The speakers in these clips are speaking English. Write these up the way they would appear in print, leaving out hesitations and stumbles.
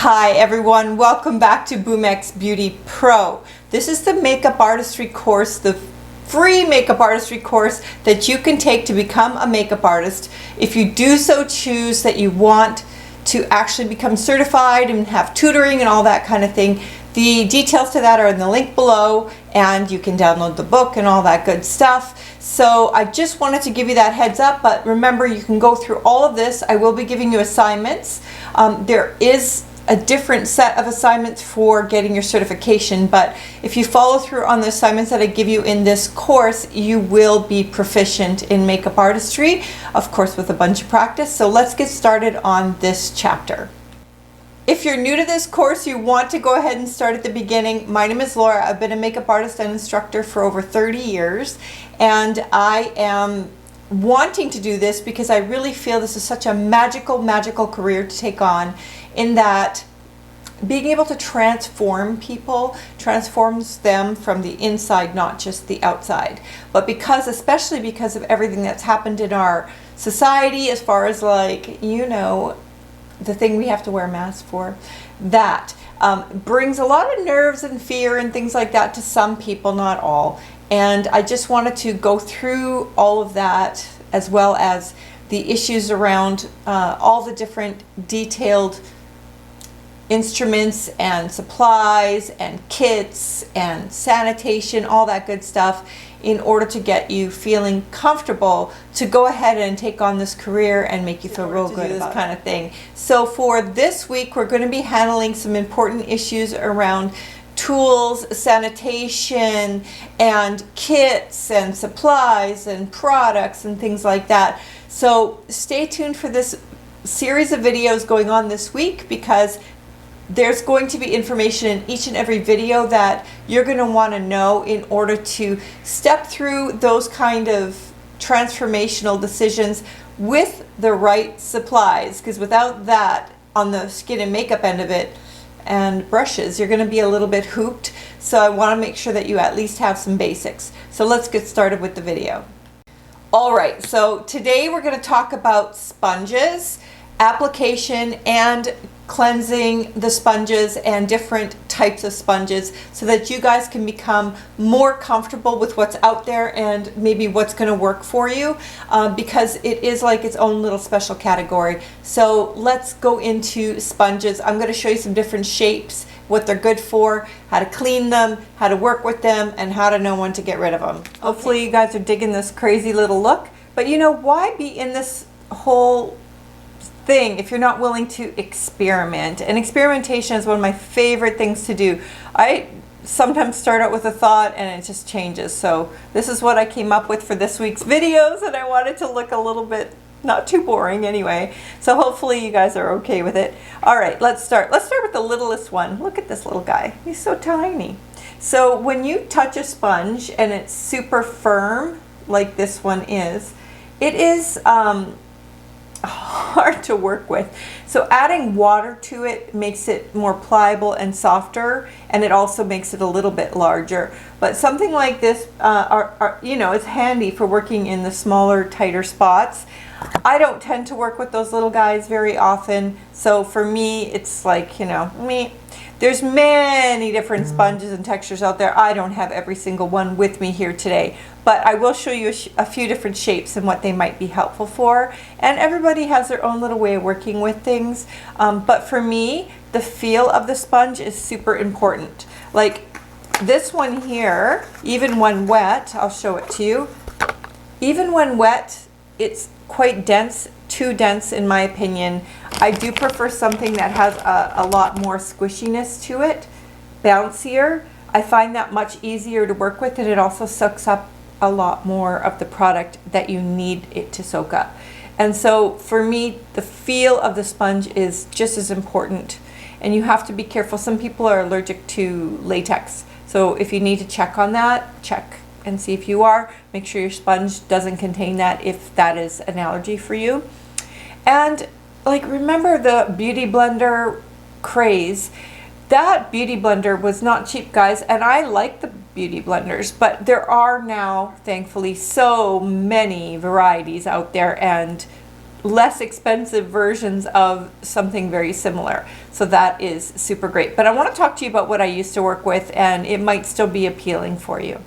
Hi everyone, welcome back to Boomx Beauty Pro. This is the makeup artistry course, the free makeup artistry course that you can take to become a makeup artist. If you do so choose that you want to actually become certified and have tutoring and all that kind of thing, the details to that are in the link below, and you can download the book and all that good stuff. So I just wanted to give you that heads up, but remember, you can go through all of this. I will be giving you assignments. There is a different set of assignments for getting your certification, but if you follow through on the assignments that I give you in this course, you will be proficient in makeup artistry, of course with a bunch of practice. So let's get started on this chapter. If you're new to this course, you want to go ahead and start at the beginning. My name is Laura. I've been a makeup artist and instructor for over 30 years, and I am wanting to do this because I really feel this is such a magical career to take on, in that being able to transform people transforms them from the inside, not just the outside. But especially because of everything that's happened in our society, as far as, like, you know, the thing we have to wear masks for, that brings a lot of nerves and fear and things like that to some people, not all. And I just wanted to go through all of that, as well as the issues around all the different detailed instruments and supplies and kits and sanitation, all that good stuff, in order to get you feeling comfortable to go ahead and take on this career and make you feel real good about this kind of thing. So for this week, we're going to be handling some important issues around tools, sanitation, and kits and supplies and products and things like that. So stay tuned for this series of videos going on this week, because there's going to be information in each and every video that you're going to want to know in order to step through those kind of transformational decisions with the right supplies. Because without that, on the skin and makeup end of it, and brushes, you're going to be a little bit hooped. So I want to make sure that you at least have some basics. So let's get started with the video. Alright, so today we're going to talk about sponges, application and cleansing the sponges, and different types of sponges, so that you guys can become more comfortable with what's out there and maybe what's going to work for you, because it is like its own little special category. So let's go into sponges. I'm going to show you some different shapes, what they're good for, how to clean them, how to work with them, and how to know when to get rid of them. Okay. Hopefully you guys are digging this crazy little look, but you know, why be in this whole thing if you're not willing to experiment? And experimentation is one of my favorite things to do. I sometimes start out with a thought and it just changes. So this is what I came up with for this week's videos, and I wanted to look a little bit not too boring anyway. So hopefully you guys are okay with it. All right, let's start. Let's start with the littlest one. Look at this little guy. He's so tiny. So when you touch a sponge and it's super firm, like this one is, it is hard to work with. So adding water to it makes it more pliable and softer, and it also makes it a little bit larger. But something like this, you know, it's handy for working in the smaller, tighter spots. I don't tend to work with those little guys very often, so for me it's like, you know, there's many different sponges and textures out there. I don't have every single one with me here today, but I will show you a few different shapes and what they might be helpful for. And everybody has their own little way of working with things. But for me, the feel of the sponge is super important. Like this one here, even when wet, I'll show it to you. Even when wet, it's quite dense, too dense in my opinion. I do prefer something that has a lot more squishiness to it, bouncier. I find that much easier to work with, and it also soaks up a lot more of the product that you need it to soak up. And so for me, the feel of the sponge is just as important, and you have to be careful. Some people are allergic to latex, so if you need to check on that, check and see if you are. Make sure your sponge doesn't contain that if that is an allergy for you. And like, remember the beauty blender craze? That beauty blender was not cheap, guys, and I like the beauty blenders, but there are now, thankfully, so many varieties out there and less expensive versions of something very similar. So that is super great. But I want to talk to you about what I used to work with, and it might still be appealing for you.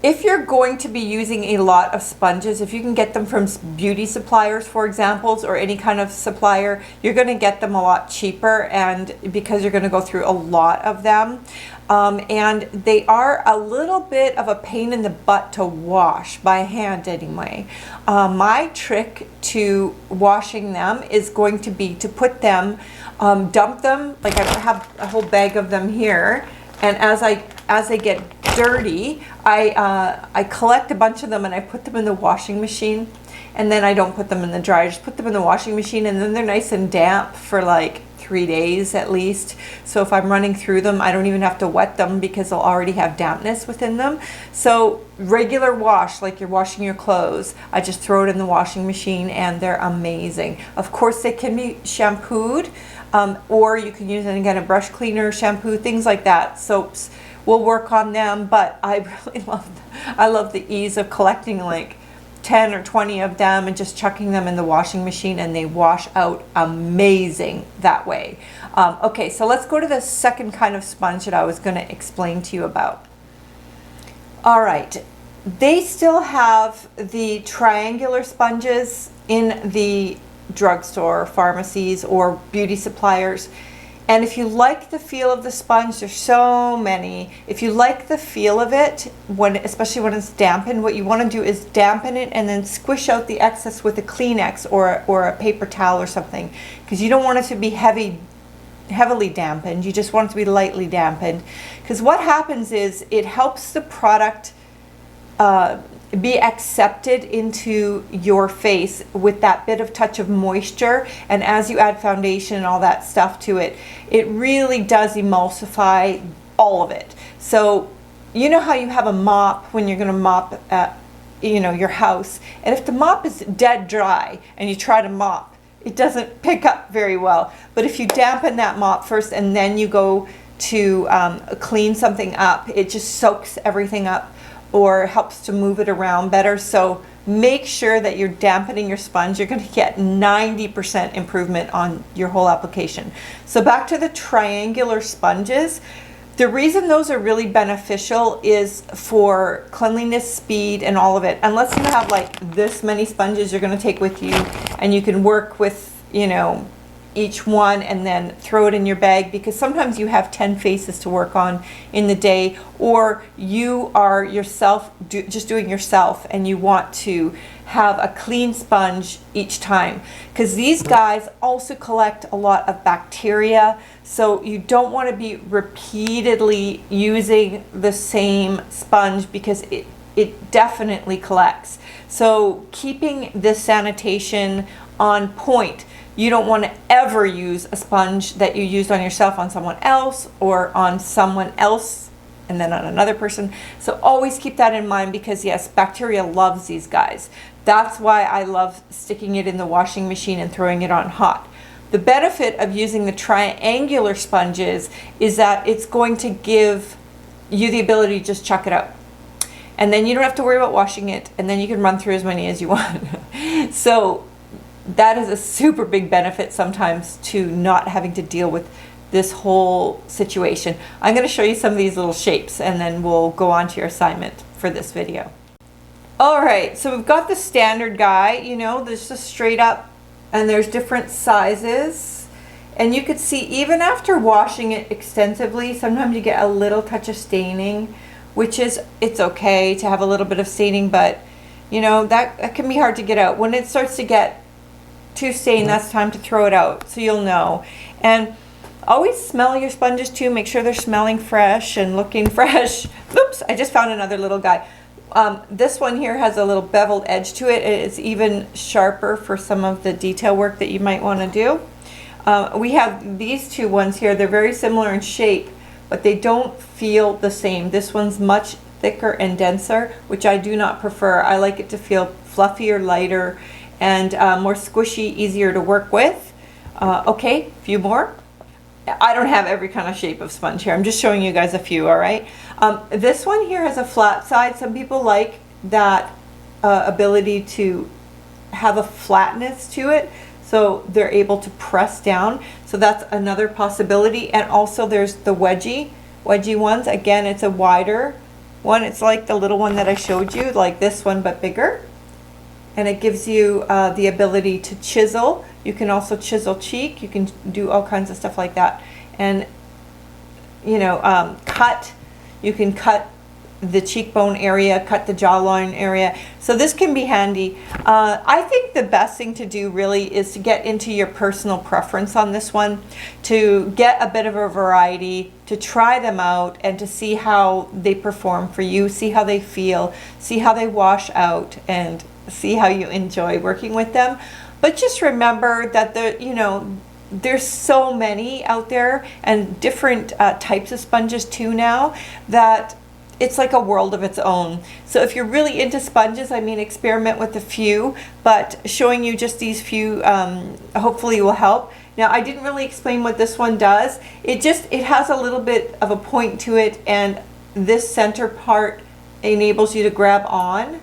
If you're going to be using a lot of sponges, if you can get them from beauty suppliers, for example, or any kind of supplier, you're going to get them a lot cheaper, and because you're going to go through a lot of them. And they are a little bit of a pain in the butt to wash by hand anyway. My trick to washing them is going to be to put them, dump them, like I have a whole bag of them here, and as they get dirty, I collect a bunch of them and I put them in the washing machine, and then I don't put them in the dryer, I just put them in the washing machine, and then they're nice and damp for like 3 days at least. So if I'm running through them, I don't even have to wet them because they'll already have dampness within them. So regular wash, like you're washing your clothes, I just throw it in the washing machine and they're amazing. Of course they can be shampooed, or you can use, and again, a brush cleaner, shampoo, things like that. Soaps will work on them, but I really love the ease of collecting like 10 or 20 of them and just chucking them in the washing machine, and they wash out amazing that way. Okay, so let's go to the second kind of sponge that I was going to explain to you about. All right, they still have the triangular sponges in the drugstore, pharmacies, or beauty suppliers. And if you like the feel of the sponge, there's so many. If you like the feel of it, especially when it's dampened, what you want to do is dampen it and then squish out the excess with a Kleenex or a paper towel or something, because you don't want it to be heavily dampened. You just want it to be lightly dampened, because what happens is it helps the product be accepted into your face with that bit of touch of moisture, and as you add foundation and all that stuff to it, it really does emulsify all of it. So you know how you have a mop when you're going to mop your house, and if the mop is dead dry and you try to mop, it doesn't pick up very well. But if you dampen that mop first and then you go to clean something up, it just soaks everything up or helps to move it around better. So make sure that you're dampening your sponge. You're going to get 90% improvement on your whole application. So back to the triangular sponges. The reason those are really beneficial is for cleanliness, speed, and all of it. Unless you have like this many sponges you're going to take with you, and you can work with, each one and then throw it in your bag, because sometimes you have 10 faces to work on in the day, or you are yourself just doing yourself and you want to have a clean sponge each time, because these guys also collect a lot of bacteria, so you don't want to be repeatedly using the same sponge because it definitely collects. So keeping this sanitation on point. You don't want to ever use a sponge that you used on yourself on someone else, or on someone else and then on another person. So always keep that in mind, because yes, bacteria loves these guys. That's why I love sticking it in the washing machine and throwing it on hot. The benefit of using the triangular sponges is that it's going to give you the ability to just chuck it out. And then you don't have to worry about washing it, and then you can run through as many as you want. So that is a super big benefit sometimes, to not having to deal with this whole situation. I'm going to show you some of these little shapes, and then we'll go on to your assignment for this video. All right, so we've got the standard guy, there's just straight up, and there's different sizes. And you could see even after washing it extensively, sometimes you get a little touch of staining, which it's okay to have a little bit of staining, but that can be hard to get out. When it starts to get too stained, that's time to throw it out, so you'll know. And always smell your sponges too. Make sure they're smelling fresh and looking fresh. Oops, I just found another little guy. This one here has a little beveled edge to it. It's even sharper for some of the detail work that you might want to do. We have these two ones here. They're very similar in shape, but they don't feel the same. This one's much thicker and denser, which I do not prefer. I like it to feel fluffier, lighter, and more squishy, easier to work with. Okay, a few more. I don't have every kind of shape of sponge here. I'm just showing you guys a few, all right? This one here has a flat side. Some people like that ability to have a flatness to it, so they're able to press down. So that's another possibility. And also there's the wedgie ones. Again, it's a wider one. It's like the little one that I showed you, like this one, but bigger. And it gives you the ability to chisel. You can also chisel cheek. You can do all kinds of stuff like that. And, you know, cut. You can cut the cheekbone area, cut the jawline area. So this can be handy. I think the best thing to do really is to get into your personal preference on this one, to get a bit of a variety, to try them out and to see how they perform for you, see how they feel, see how they wash out, and see how you enjoy working with them. But just remember that there's so many out there, and different types of sponges too now, that it's like a world of its own. So if you're really into sponges, I mean, experiment with a few, but showing you just these few hopefully will help. Now, I didn't really explain what this one does. It has a little bit of a point to it, and this center part enables you to grab on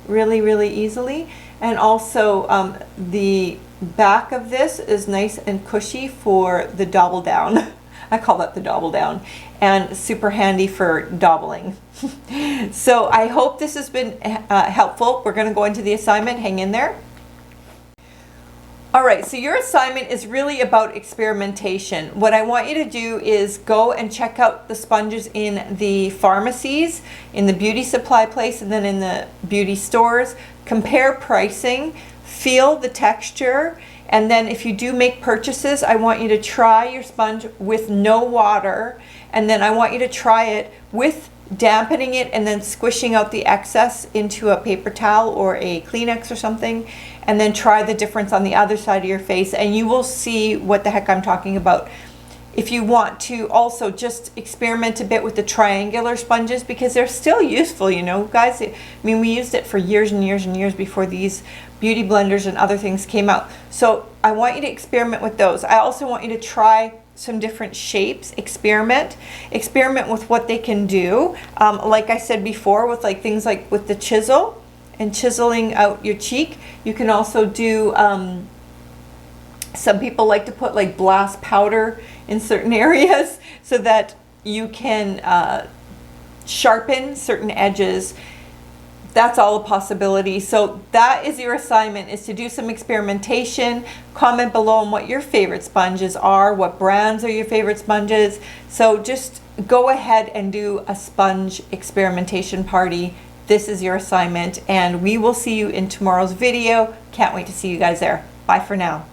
really, really easily. And also the back of this is nice and cushy for the dobble down. I call that the dobble down, and super handy for doubling. So I hope this has been helpful. We're going to go into the assignment. Hang in there. All right, so your assignment is really about experimentation. What I want you to do is go and check out the sponges in the pharmacies, in the beauty supply place, and then in the beauty stores. Compare pricing, feel the texture, and then if you do make purchases, I want you to try your sponge with no water, and then I want you to try it with dampening it and then squishing out the excess into a paper towel or a Kleenex or something, and then try the difference on the other side of your face, and you will see what the heck I'm talking about. If you want to also just experiment a bit with the triangular sponges, because they're still useful, you know, guys. I mean, we used it for years and years and years before these beauty blenders and other things came out. So I want you to experiment with those. I also want you to try some different shapes. Experiment with what they can do. Like I said before, with like things like with the chisel and chiseling out your cheek. You can also do, some people like to put like blast powder in certain areas so that you can sharpen certain edges. That's all a possibility. So that is your assignment, is to do some experimentation. Comment below on what your favorite sponges are, what brands are your favorite sponges. So just go ahead and do a sponge experimentation party. This is your assignment, and we will see you in tomorrow's video. Can't wait to see you guys there. Bye for now.